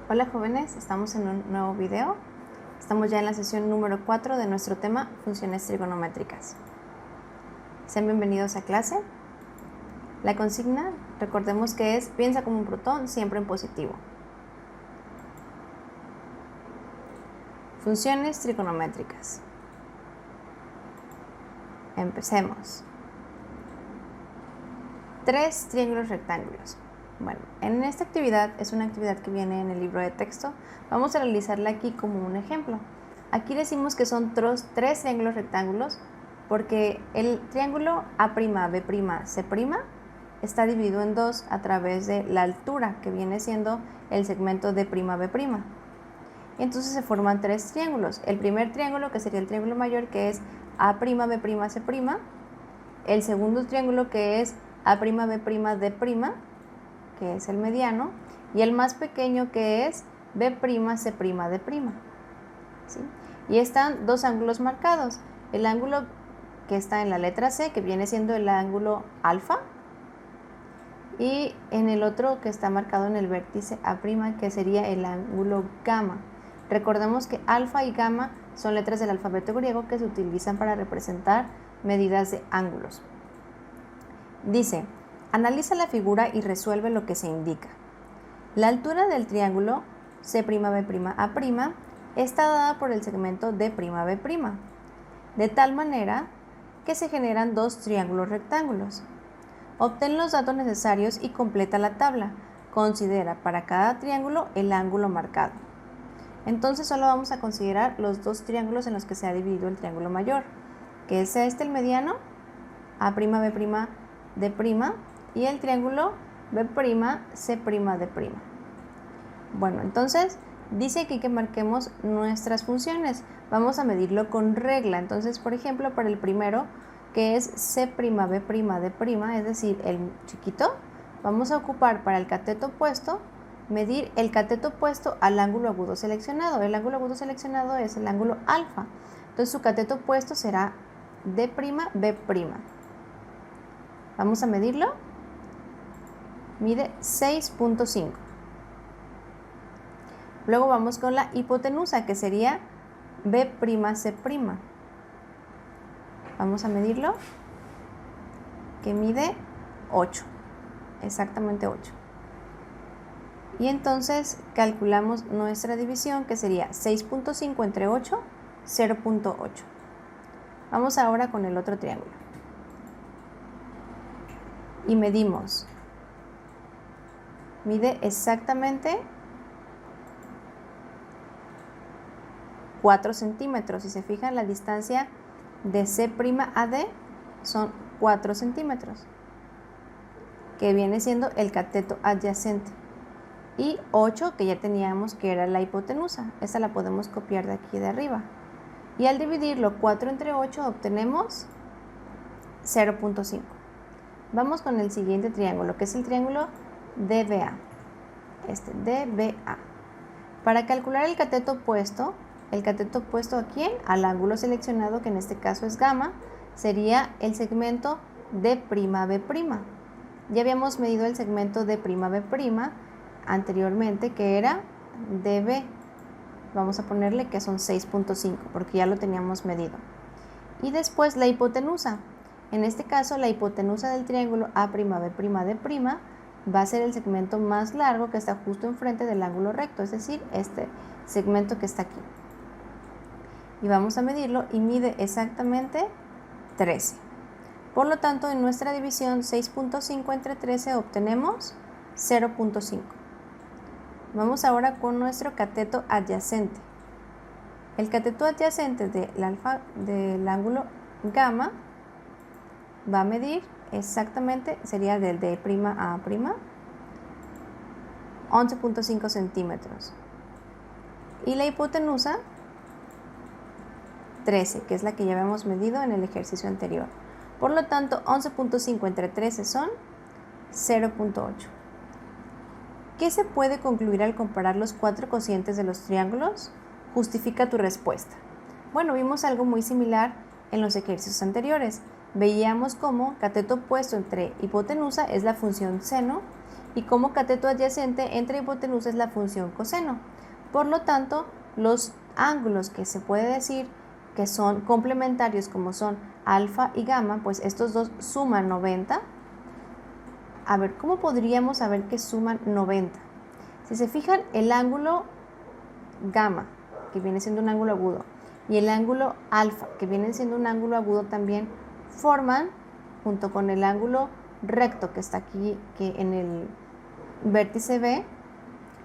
Hola jóvenes, estamos en un nuevo video. Estamos ya en la sesión número 4 de nuestro tema funciones trigonométricas. Sean bienvenidos a clase. La consigna, recordemos que es piensa como un protón, siempre en positivo. Funciones trigonométricas. Empecemos. 3 triángulos rectángulos. Bueno, en esta actividad, es una actividad que viene en el libro de texto, vamos a realizarla aquí como un ejemplo. Aquí decimos que son 3 triángulos rectángulos porque el triángulo A'B', C' está dividido en dos a través de la altura, que viene siendo el segmento de D'B'. Entonces se forman 3 triángulos. El primer triángulo, que sería el triángulo mayor, que es A'B', C'. El segundo triángulo, que es A'B', D', que es el mediano, y el más pequeño, que es B', C', D'. ¿Sí? Y están dos ángulos marcados. El ángulo que está en la letra C, que viene siendo el ángulo alfa, y en el otro que está marcado en el vértice A', que sería el ángulo gamma. Recordemos que alfa y gamma son letras del alfabeto griego que se utilizan para representar medidas de ángulos. Dice, analiza la figura y resuelve lo que se indica. La altura del triángulo C'B', A' está dada por el segmento D'B', de tal manera que se generan dos triángulos rectángulos. Obtén los datos necesarios y completa la tabla. Considera para cada triángulo el ángulo marcado. Entonces solo vamos a considerar los dos triángulos en los que se ha dividido el triángulo mayor, que es este, el mediano, A'B', D', y el triángulo B', C', D'. Bueno, entonces dice aquí que marquemos nuestras funciones. Vamos a medirlo con regla. Entonces, por ejemplo, para el primero, que es C'B', D', es decir, el chiquito, vamos a ocupar para el cateto opuesto, medir el cateto opuesto al ángulo agudo seleccionado. El ángulo agudo seleccionado es el ángulo alfa. Entonces, su cateto opuesto será D', B'. Vamos a medirlo. Mide 6.5. Luego vamos con la hipotenusa, que sería B', C'. Vamos a medirlo, que mide 8, exactamente 8. Y entonces calculamos nuestra división, que sería 6.5 entre 8, 0.8. Vamos ahora con el otro triángulo. Y medimos. Mide exactamente 4 centímetros. Si se fijan, la distancia de C' a D son 4 centímetros, que viene siendo el cateto adyacente. Y 8, que ya teníamos que era la hipotenusa. Esta la podemos copiar de aquí de arriba. Y al dividirlo 4 entre 8 obtenemos 0.5. Vamos con el siguiente triángulo, que es el triángulo DBA. DBA. Para calcular el cateto opuesto ¿a quién? Al ángulo seleccionado, que en este caso es gamma, sería el segmento D'B'. Ya habíamos medido el segmento D'B' anteriormente, que era DB. Vamos a ponerle que son 6.5, porque ya lo teníamos medido. Y después la hipotenusa. En este caso, la hipotenusa del triángulo A'B', D' va a ser el segmento más largo, que está justo enfrente del ángulo recto, es decir, este segmento que está aquí. Y vamos a medirlo y mide exactamente 13. Por lo tanto, en nuestra división 6.5 entre 13 obtenemos 0.5. Vamos ahora con nuestro cateto adyacente. El cateto adyacente del ángulo gamma va a medir exactamente, sería del D' a A', 11.5 centímetros. Y la hipotenusa, 13, que es la que ya habíamos medido en el ejercicio anterior. Por lo tanto, 11.5 entre 13 son 0.8. ¿Qué se puede concluir al comparar los 4 cocientes de los triángulos? Justifica tu respuesta. Bueno, vimos algo muy similar en los ejercicios anteriores. Veíamos cómo cateto opuesto entre hipotenusa es la función seno y como cateto adyacente entre hipotenusa es la función coseno. Por lo tanto, los ángulos que se puede decir que son complementarios, como son alfa y gamma, pues estos dos suman 90. A ver, ¿cómo podríamos saber que suman 90? Si se fijan, el ángulo gamma, que viene siendo un ángulo agudo, y el ángulo alfa, que viene siendo un ángulo agudo también, forman, junto con el ángulo recto que está aquí, que en el vértice B,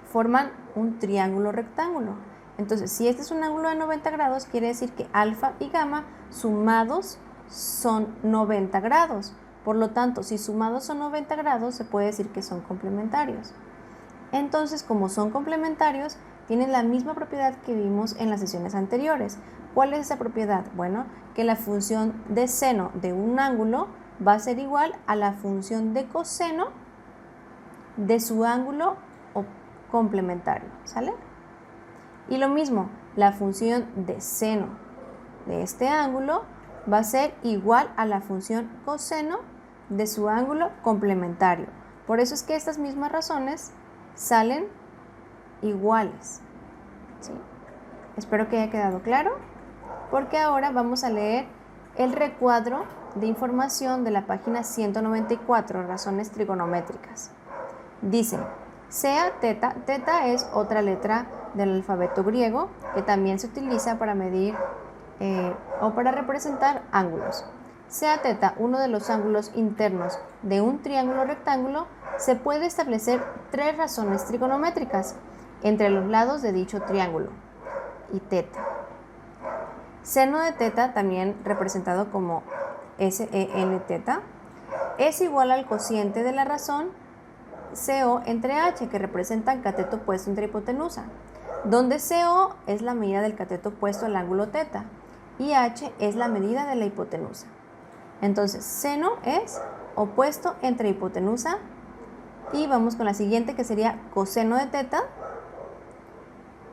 forman un triángulo rectángulo. Entonces, si este es un ángulo de 90 grados, quiere decir que alfa y gamma sumados son 90 grados. Por lo tanto, si sumados son 90 grados, se puede decir que son complementarios. Entonces, como son complementarios, tienen la misma propiedad que vimos en las sesiones anteriores. ¿Cuál es esa propiedad? Bueno, que la función de seno de un ángulo va a ser igual a la función de coseno de su ángulo complementario, ¿sale? Y lo mismo, la función de seno de este ángulo va a ser igual a la función coseno de su ángulo complementario. Por eso es que estas mismas razones salen iguales, ¿sí? Espero que haya quedado claro, porque ahora vamos a leer el recuadro de información de la página 194, razones trigonométricas. Dice, sea teta, teta es otra letra del alfabeto griego que también se utiliza para medir o para representar ángulos. Sea teta uno de los ángulos internos de un triángulo rectángulo, se puede establecer tres razones trigonométricas entre los lados de dicho triángulo y teta. Seno de teta, también representado como SEN teta, es igual al cociente de la razón CO entre H, que representan cateto opuesto entre hipotenusa, donde CO es la medida del cateto opuesto al ángulo teta y H es la medida de la hipotenusa. Entonces, seno es opuesto entre hipotenusa y vamos con la siguiente, que sería coseno de teta,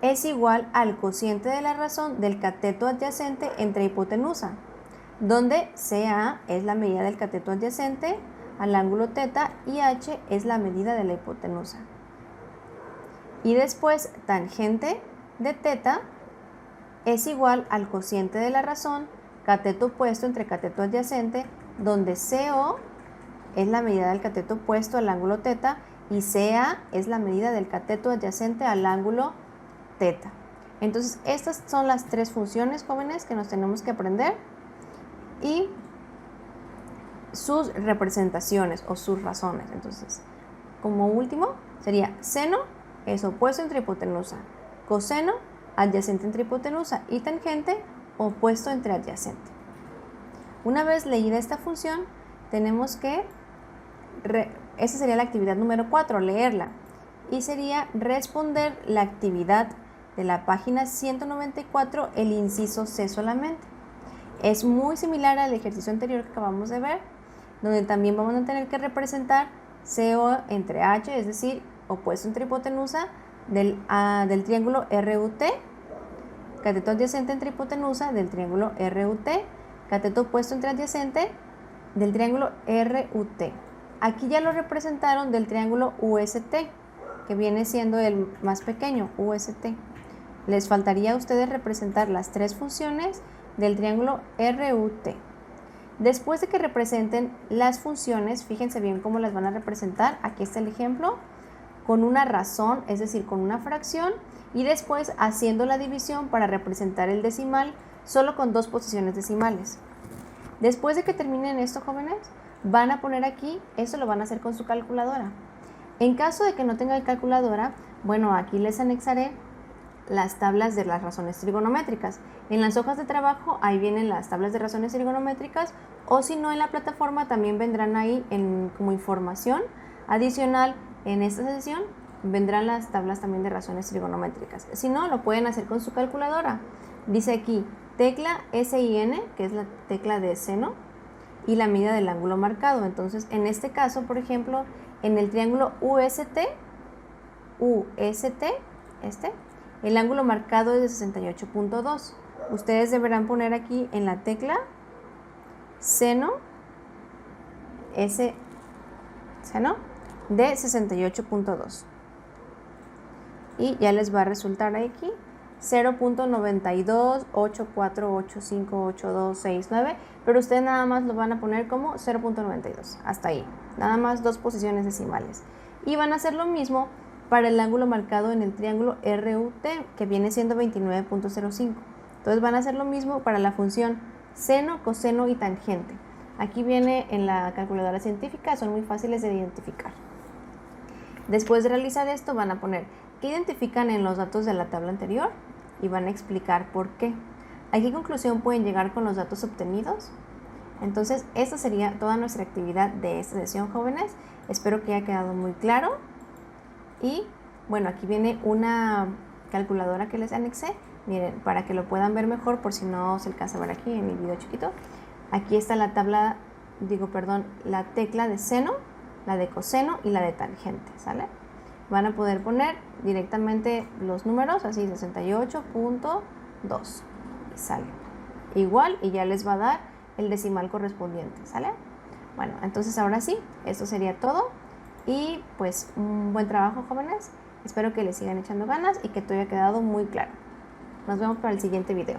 es igual al cociente de la razón del cateto adyacente entre hipotenusa, donde CA es la medida del cateto adyacente al ángulo teta y H es la medida de la hipotenusa. Y después, tangente de teta es igual al cociente de la razón, cateto opuesto entre cateto adyacente, donde CO es la medida del cateto opuesto al ángulo teta y CA es la medida del cateto adyacente al ángulo teta. Entonces, estas son las tres funciones, jóvenes, que nos tenemos que aprender y sus representaciones o sus razones. Entonces, como último, sería seno es opuesto entre hipotenusa, coseno adyacente entre hipotenusa y tangente opuesto entre adyacente. Una vez leída esta función, tenemos que, esa sería la actividad número 4, leerla, y sería responder la actividad de la página 194, el inciso C solamente. Es muy similar al ejercicio anterior que acabamos de ver, donde también vamos a tener que representar CO entre H, es decir, opuesto entre hipotenusa del triángulo RUT, cateto adyacente entre hipotenusa del triángulo RUT, cateto opuesto entre adyacente del triángulo RUT. Aquí ya lo representaron del triángulo UST, que viene siendo el más pequeño, UST. Les faltaría a ustedes representar las tres funciones del triángulo RUT. Después de que representen las funciones, fíjense bien cómo las van a representar. Aquí está el ejemplo, con una razón, es decir, con una fracción, y después haciendo la división para representar el decimal, solo con dos posiciones decimales. Después de que terminen esto, jóvenes, van a poner aquí, esto lo van a hacer con su calculadora. En caso de que no tengan calculadora, bueno, aquí les anexaré las tablas de las razones trigonométricas. En las hojas de trabajo ahí vienen las tablas de razones trigonométricas, o si no, en la plataforma también vendrán ahí como información adicional. En esta sesión vendrán las tablas también de razones trigonométricas. Si no, lo pueden hacer con su calculadora. Dice aquí tecla SIN, que es la tecla de seno, y la medida del ángulo marcado. Entonces, en este caso, por ejemplo, en el triángulo UST, el ángulo marcado es de 68.2. Ustedes deberán poner aquí en la tecla seno, seno, de 68.2. Y ya les va a resultar aquí 0.9284858269, pero ustedes nada más lo van a poner como 0.92, hasta ahí, nada más 2 posiciones decimales. Y van a hacer lo mismo para el ángulo marcado en el triángulo RUT, que viene siendo 29.05. Entonces van a hacer lo mismo para la función seno, coseno y tangente. Aquí viene en la calculadora científica, son muy fáciles de identificar. Después de realizar esto van a poner qué identifican en los datos de la tabla anterior y van a explicar por qué. ¿A qué conclusión pueden llegar con los datos obtenidos? Entonces, esta sería toda nuestra actividad de esta sesión, jóvenes. Espero que haya quedado muy claro. Y bueno, aquí viene una calculadora que les anexé. Miren, para que lo puedan ver mejor, por si no se alcanza a ver aquí en mi video chiquito. Aquí está la tabla, la tecla de seno, la de coseno y la de tangente, ¿sale? Van a poder poner directamente los números, así 68.2 y sale igual, y ya les va a dar el decimal correspondiente, ¿sale? Bueno, entonces ahora sí, esto sería todo y pues un buen trabajo, jóvenes. Espero que les sigan echando ganas y que todo haya quedado muy claro. Nos vemos para el siguiente video.